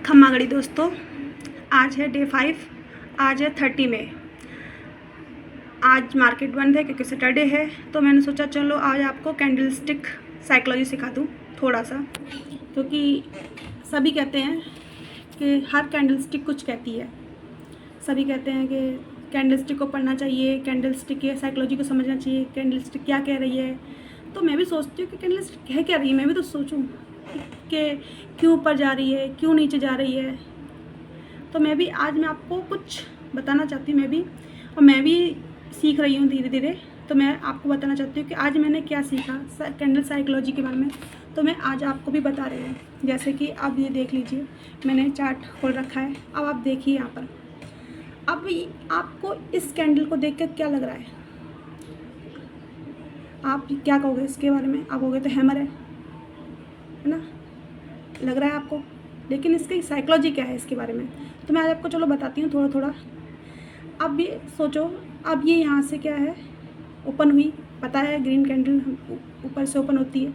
खम्मा घड़ी दोस्तों, आज है डे 5। आज है 30 मई। आज मार्केट बंद है क्योंकि सैटरडे है, तो मैंने सोचा चलो आज आपको कैंडल स्टिक साइकोलॉजी सिखा दूँ थोड़ा सा, क्योंकि सभी कहते हैं कि हर कैंडल स्टिक कुछ कहती है। सभी कहते हैं कि कैंडल स्टिक को पढ़ना चाहिए, कैंडल स्टिक की साइकोलॉजी को समझना चाहिए, कैंडल स्टिक क्या कह रही है। तो मैं भी सोचती हूँ कि कैंडल स्टिक है क्या रही है, मैं भी तो सोचूं कि क्यों ऊपर जा रही है, क्यों नीचे जा रही है। तो मैं आपको कुछ बताना चाहती हूँ, मैं भी सीख रही हूँ धीरे धीरे। तो मैं आपको बताना चाहती हूँ कि आज मैंने क्या सीखा कैंडल साइकोलॉजी के बारे में, तो मैं आज आपको भी बता रही हूँ। जैसे कि अब ये देख लीजिए, मैंने चार्ट खोल रखा है। अब आप देखिए यहाँ पर, अब आपको इस कैंडल को देख कर क्या लग रहा है? आप क्या कहोगे इसके बारे में? आप कहोगे तो हैमर है ना, लग रहा है आपको। लेकिन इसकी साइकोलॉजी क्या है इसके बारे में, तो मैं आज आपको चलो बताती हूँ थोड़ा थोड़ा। अब ये सोचो, अब ये यहाँ से क्या है, ओपन हुई। पता है ग्रीन कैंडल ऊपर से ओपन होती है,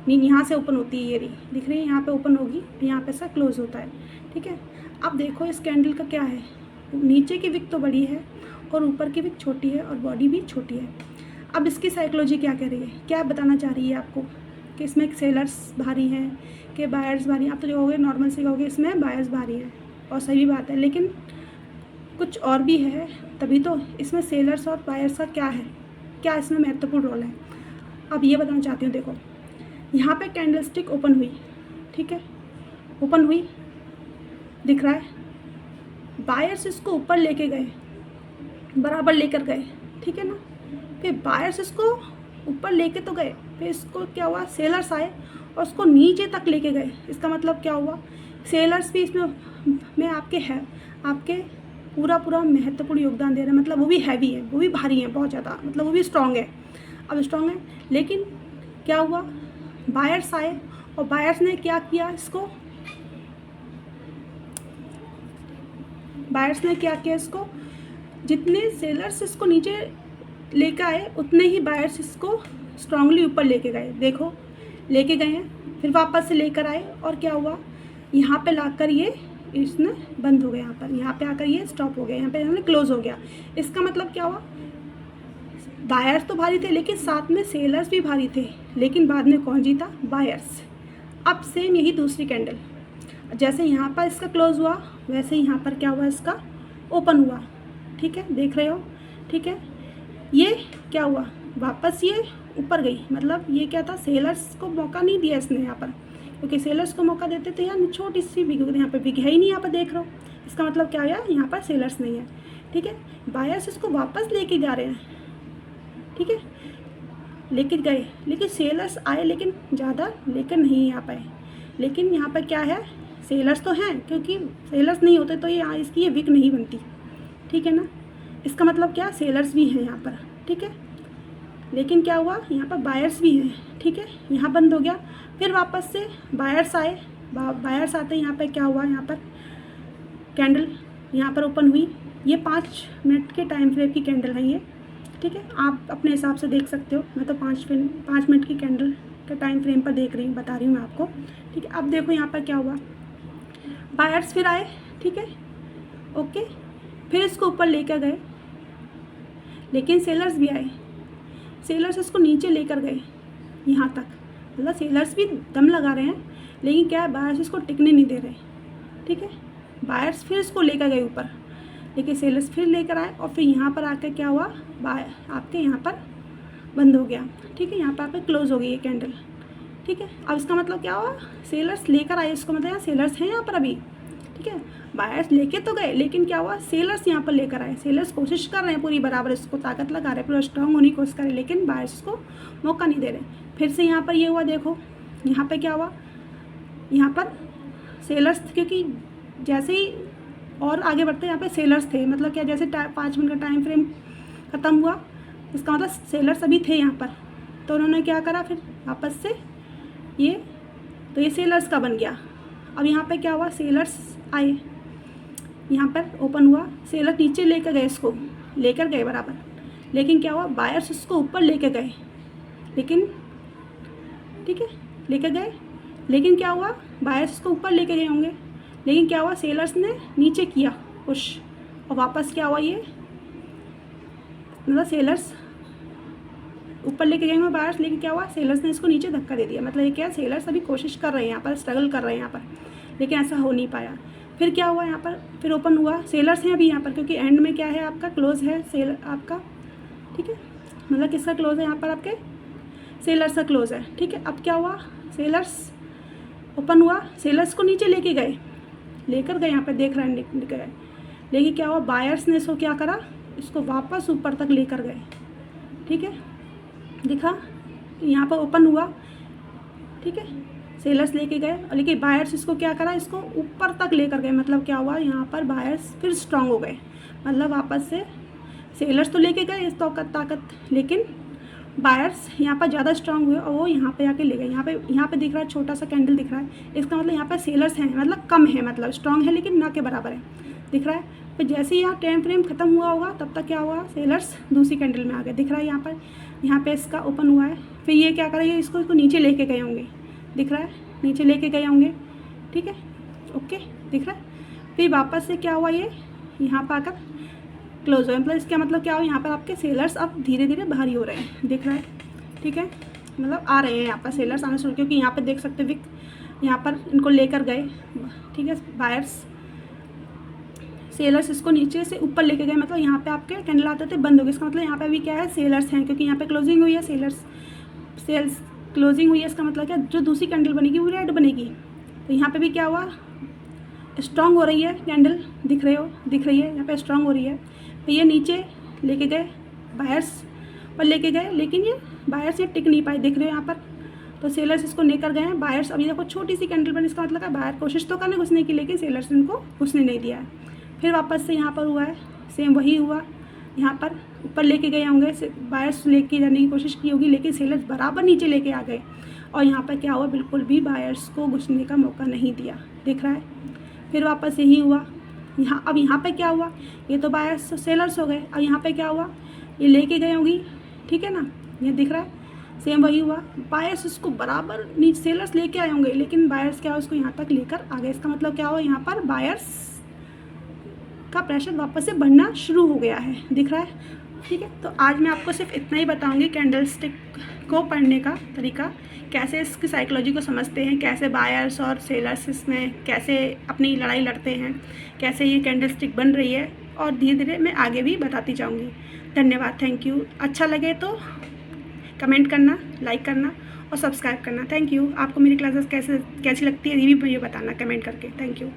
नहीं यहाँ से ओपन होती है। ये रही, दिख रही है, यहाँ पे ओपन होगी, यहाँ पे से क्लोज होता है। ठीक है, अब देखो इस कैंडल का क्या है, नीचे की विक तो बड़ी है और ऊपर की विक छोटी है और बॉडी भी छोटी है। अब इसकी साइकोलॉजी क्या कह रही है, क्या बताना चाह रही है आपको कि इसमें सेलर्स भारी हैं कि बायर्स भारी हैं। आप तो जो कहोगे नॉर्मल से कहोगे इसमें बायर्स भारी है, और सही बात है, लेकिन कुछ और भी है, तभी तो इसमें सेलर्स और बायर्स का क्या इसमें महत्वपूर्ण रोल है। अब ये बताना चाहती हूँ। देखो यहाँ पे कैंडल स्टिक ओपन हुई, ठीक है, ओपन हुई, दिख रहा है। बायर्स इसको ऊपर लेके गए, बराबर लेकर गए, ठीक है ना। फिर बायर्स इसको ऊपर लेके तो गए, फिर इसको क्या हुआ, सेलर्स आए और उसको नीचे तक लेके गए। इसका मतलब क्या हुआ, सेलर्स भी इसमें आपके पूरा महत्वपूर्ण योगदान दे रहे हैं। मतलब वो भी हैवी है, वो भी भारी है बहुत ज़्यादा, मतलब वो भी स्ट्रांग है। अब स्ट्रांग है, लेकिन क्या हुआ, बायर्स आए और बायर्स ने क्या किया, इसको जितने सेलर्स इसको नीचे लेकर आए उतने ही बायर्स इसको स्ट्रांगली ऊपर लेके गए। देखो लेके गए हैं, फिर वापस से लेकर आए और क्या हुआ, यहाँ पे लाकर ये इसने बंद हो गया। यहाँ पे आकर ये स्टॉप हो गया, यहाँ पे क्लोज हो गया। इसका मतलब क्या हुआ, बायर्स तो भारी थे लेकिन साथ में सेलर्स भी भारी थे, लेकिन बाद में कौन जीता, बायर्स। अब सेम यही दूसरी कैंडल, जैसे यहाँ पर इसका क्लोज हुआ वैसे यहाँ पर क्या हुआ, इसका ओपन हुआ। ठीक है, देख रहे हो, ठीक है। ये क्या हुआ, वापस ये ऊपर गई। मतलब ये क्या था, सेलर्स को मौका नहीं दिया इसने यहाँ पर, क्योंकि सेलर्स को मौका देते तो यार छोटी सी बिग, यहाँ पे बिग है ही नहीं, यहाँ पर देख रहे हो। इसका मतलब क्या हुआ, यहाँ पर सेलर्स नहीं है। ठीक है, बायर्स इसको वापस लेके जा रहे हैं, ठीक है, लेके गए, लेकिन सेलर्स आए, लेकिन ज़्यादा लेकर नहीं आ पाए। लेकिन यहाँ पर क्या है, सेलर्स तो हैं, क्योंकि सेलर्स नहीं होते तो ये इसकी ये विक नहीं बनती। ठीक है ना, इसका मतलब क्या, सेलर्स भी हैं यहाँ पर, ठीक है। लेकिन क्या हुआ, यहाँ पर बायर्स भी हैं, ठीक है, यहाँ बंद हो गया। फिर वापस से बायर्स आए, बायर्स आते यहाँ पर क्या हुआ, यहाँ पर कैंडल यहाँ पर ओपन हुई। ये 5 मिनट के टाइम फ्रेम की कैंडल है ये, ठीक है। आप अपने हिसाब से देख सकते हो, मैं तो 5 मिनट की कैंडल के टाइम फ्रेम पर बता रही हूँ मैं आपको, ठीक है। अब देखो यहाँ पर क्या हुआ, बायर्स फिर आए, ठीक है, ओके, फिर इसको ऊपर लेकर गए, लेकिन सेलर्स भी आए। सेलर्स इसको नीचे लेकर गए यहाँ तक, मतलब सेलर्स भी दम लगा रहे हैं, लेकिन क्या है, बायर्स इसको टिकने नहीं दे रहे। ठीक है, बायर्स फिर इसको लेकर गए ऊपर, लेकिन सेलर्स फिर लेकर आए और फिर यहाँ पर आकर क्या हुआ, आपके यहाँ पर बंद हो गया। ठीक है, यहाँ पर आपके क्लोज हो गई ये कैंडल। ठीक है, अब इसका मतलब क्या हुआ, सेलर्स लेकर आए, इसको मतलब यहाँ सेलर्स हैं यहाँ पर अभी। ठीक है, बायर्स लेके तो गए, लेकिन क्या हुआ, सेलर्स यहाँ पर लेकर आए। सेलर्स कोशिश कर रहे हैं पूरी बराबर, इसको ताकत लगा रहे हैं, पूरा स्ट्रांग होने की कोशिश कर रहे हैं, लेकिन बायर्स को मौका नहीं दे रहे। फिर से यहाँ पर ये हुआ, देखो यहाँ पर क्या हुआ, यहाँ पर सेलर्स, क्योंकि जैसे ही और आगे बढ़ते यहाँ पे सेलर्स थे, मतलब क्या, जैसे 5 मिनट का टाइम फ्रेम ख़त्म हुआ, इसका मतलब सेलर्स अभी थे यहाँ पर, तो उन्होंने क्या करा, फिर वापस से ये सेलर्स का बन गया। अब यहाँ पे क्या हुआ, सेलर्स आए, यहाँ पर ओपन हुआ, सेलर नीचे लेकर गए, इसको लेकर गए बराबर, लेकिन क्या हुआ, बायर्स इसको ऊपर लेकर गए, लेकिन ठीक है लेकर गए, लेकिन क्या हुआ, बायर्स इसको ऊपर लेके गए होंगे, लेकिन क्या हुआ, सेलर्स ने नीचे किया पुश और वापस क्या हुआ, ये मतलब सेलर्स ऊपर लेके गए हुए बायर्स, लेकिन क्या हुआ, सेलर्स ने इसको नीचे धक्का दे दिया। मतलब ये क्या, सेलर्स अभी कोशिश कर रहे हैं यहाँ पर, स्ट्रगल कर रहे हैं यहाँ पर, लेकिन ऐसा हो नहीं पाया। फिर क्या हुआ यहाँ पर, फिर ओपन हुआ, सेलर्स हैं अभी यहाँ पर, क्योंकि एंड में क्या है आपका, क्लोज है सेल आपका, ठीक है, मतलब किसका क्लोज है यहाँ पर, आपके सेलर्स का क्लोज है, ठीक है। अब क्या हुआ, सेलर्स ओपन हुआ, सेलर्स को नीचे लेके गए, लेकर गए यहाँ पर, देख रहे हैं गए, लेकिन क्या हुआ, बायर्स ने इसको क्या करा, इसको वापस ऊपर तक लेकर गए, ठीक है, दिखा यहाँ पर ओपन हुआ, ठीक है, सेलर्स लेके गए, और लेकिन बायर्स इसको क्या करा, इसको ऊपर तक लेकर गए। मतलब क्या हुआ, यहाँ पर बायर्स फिर स्ट्रांग हो गए, मतलब वापस से सेलर्स तो लेके गए इस ताकत, लेकिन बायर्स यहाँ पर ज़्यादा स्ट्रांग हुए और वो यहाँ पे आके ले गए। यहाँ पे दिख रहा है छोटा सा कैंडल दिख रहा है, इसका मतलब यहाँ पर सेलर्स हैं, मतलब कम है, मतलब स्ट्रांग है लेकिन ना के बराबर है, दिख रहा है। फिर जैसे ही यहाँ टाइम फ्रेम खत्म हुआ होगा तब तक क्या हुआ, सेलर्स दूसरी कैंडल में आ गए, दिख रहा है यहाँ पे इसका ओपन हुआ है। फिर ये क्या करेंगे, इसको नीचे लेके गए होंगे, दिख रहा है, नीचे लेके गए होंगे, ठीक है, ओके, दिख रहा है। फिर वापस से क्या हुआ, ये यहाँ पर आकर क्लोज हो, मतलब इसका मतलब क्या हो, यहाँ पर आपके सेलर्स अब धीरे धीरे भारी हो रहे हैं, दिख रहा है, ठीक है, मतलब आ रहे हैं यहाँ पर सेलर्स आना शुरू, क्योंकि यहाँ पर देख सकते विक यहाँ पर इनको लेकर गए, ठीक है, बायर्स, सेलर्स इसको नीचे से ऊपर लेके गए, मतलब यहाँ पे आपके कैंडल आते थे बंद हो गए, इसका मतलब यहाँ पे अभी क्या है, सेलर्स हैं, क्योंकि यहाँ पे क्लोजिंग हुई है, सेल्स क्लोजिंग हुई है, इसका मतलब क्या, जो दूसरी कैंडल बनेगी वो रेड बनेगी। तो यहाँ पे भी क्या हुआ, स्ट्रांग हो रही है कैंडल, दिख रही है यहाँ पे स्ट्रांग हो रही है। तो ये नीचे लेके गए बायर्स, पर लेके गए, लेकिन ये बायर्स ये टिक नहीं पाए, दिख रहे हो यहाँ पर। तो सेलर्स इसको लेकर गए हैं, बायर्स अभी देखो छोटी सी कैंडल बनी, इसका मतलब है बायर कोशिश तो करने घुसने की, लेकिन सेलर्स इनको घुसने नहीं दिया है। फिर वापस से यहाँ पर हुआ है, सेम वही हुआ, यहाँ पर ऊपर लेके गए होंगे, बायर्स लेके जाने की कोशिश की होगी, लेकिन सेलर्स बराबर नीचे लेके आ गए, और यहाँ पर क्या हुआ, बिल्कुल भी बायर्स को घुसने का मौका नहीं दिया, दिख रहा है। फिर वापस यही हुआ, अब यहाँ पे क्या हुआ, ये तो बायर्स सेलर्स हो गए, अब यहाँ पे क्या हुआ, ये लेके गए होंगी, ठीक है ना, ये दिख रहा है, सेम वही हुआ, बायर्स इसको बराबर नीचे सेलर्स लेके आए होंगे, लेकिन बायर्स क्या हुआ, उसको यहाँ तक लेकर आ गए। इसका मतलब क्या हुआ, यहाँ पर बायर्स का प्रेशर वापस से बढ़ना शुरू हो गया है, दिख रहा है, ठीक है। तो आज मैं आपको सिर्फ इतना ही बताऊंगी, कैंडल स्टिक को पढ़ने का तरीका, कैसे इसकी साइकोलॉजी को समझते हैं, कैसे बायर्स और सेलर्स इसमें कैसे अपनी लड़ाई लड़ते हैं, कैसे ये कैंडल स्टिक बन रही है, और धीरे धीरे मैं आगे भी बताती जाऊंगी। धन्यवाद, थैंक यू। अच्छा लगे तो कमेंट करना, लाइक करना और सब्सक्राइब करना। Thank you. आपको मेरी क्लासेस कैसी लगती है ये भी मुझे बताना कमेंट करके। Thank you.